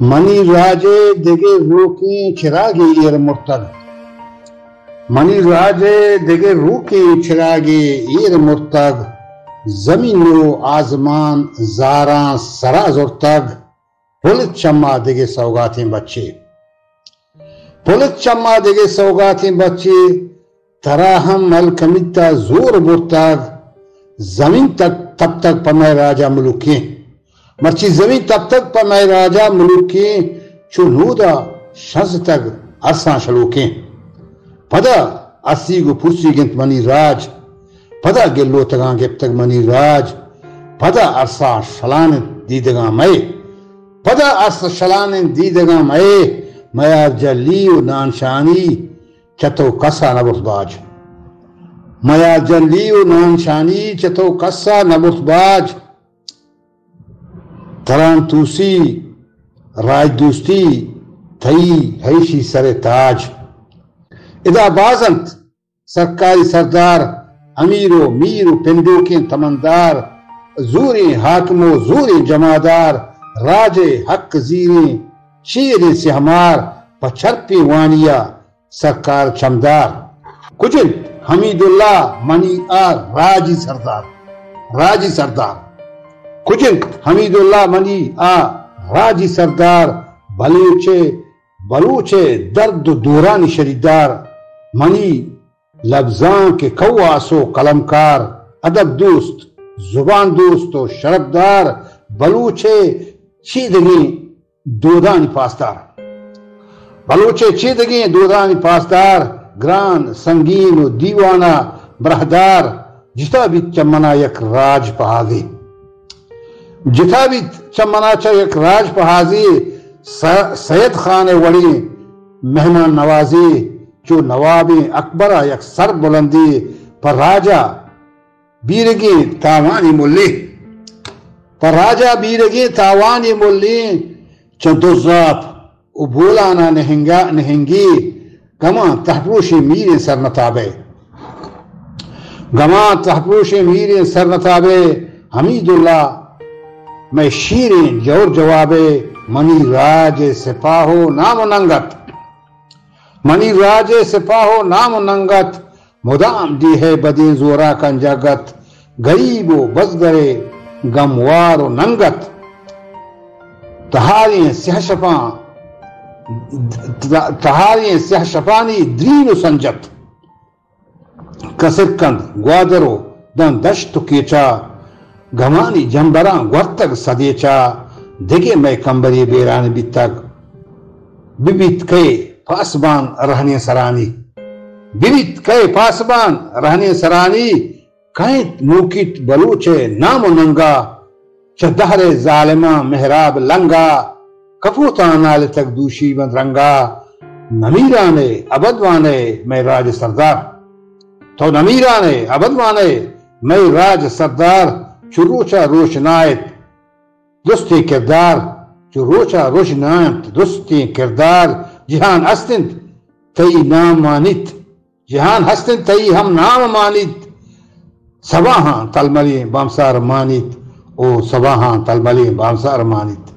منی راجے دگے روکیں چراغی ایر مرتد منی راجے دگے روکیں چراغی ایر مرتد زمین و آزمان زاراں سراز ارتگ پلت چما دگے سوگاتیں بچے پلت چما دگے سوگاتیں بچے تراہم الکمیتا زور برتگ زمین تب تک پمائے راجہ ملوکیں مرچی زمین تب تک پمائے راجہ ملوکیں چنودا شز تک عرصاں شلوکیں پدا اسی گو پرسی گنت منی راج پدا گلو تگاں گپ تک منی راج پدا عرصہ شلان دیدگاں مئے پدا عرصہ شلان دیدگاں مئے میار جلیو نانشانی چتو کسا نبت باج میار جلیو نانشانی چتو کسا نبت باج تران توسی راج دوستی تھئی حیشی سر تاج ادا بازنت سرکاری سردار امیرو میرو پندوکیں تمندار زوری حاکمو زوری جمادار راج حق زیریں شیر سہمار پچھرپی وانیا سرکار چمدار kitchen Hamid Allah money are Raji Sardar kitchen حمید اللہ منی راجی سردار بلوچے درد دوران شریدار منی لفظاں کے کواسو قلمکار ادب دوست زبان دوست و شربدار بلوچے چیدگی دودانی پاسدار بلوچے چیدگی دودانی پاسدار گران سنگین و دیوانہ برہدار جتا بھی چمنا یک راج پہاگی جتا بھی چمنا چا یک راج پہازی سید خان وڑی مہمان نوازی جو نواب اکبرہ یک سر بلندی پر راجہ بیرگی تاوانی ملی پر راجہ بیرگی تاوانی ملی چندو زاپ ابولانا نہنگی گما تحپروشی میرین سر نتابے گما تحپروشی میرین سر نتابے حمید اللہ میں شیرین جور جوابے منی راج سپاہو نام و ننگت منی راج سپاہو نام و ننگت مدام دی ہے بدین زورا کنجاگت غریب و بزگرے گموار و ننگت تہاریں سیہ شپانی درین و سنجت کسرکند گوادرو دن دشت کیچا گمانی جنبراں گورتگ سدیچا دگے میں کمبری بیران بیتگ ببیت کئے پاسبان رہنے سرانی ببیت کئے پاسبان رہنے سرانی کائت موکیت بلوچے نام و ننگا چدہر ظالمہ محراب لنگا کفوتا نال تک دوشی بند رنگا نمیرانے ابدوانے میں راج سردار تو نمیرانے ابدوانے میں راج سردار چروچا روشنائت دستی کردار چروچا روشنائت دستی کردار جہان ہستند تئی نام مانت جہان ہستند تئی ہم نام مانت سباہاں تلملی بامسار مانت او سباہاں تلملی بامسار مانت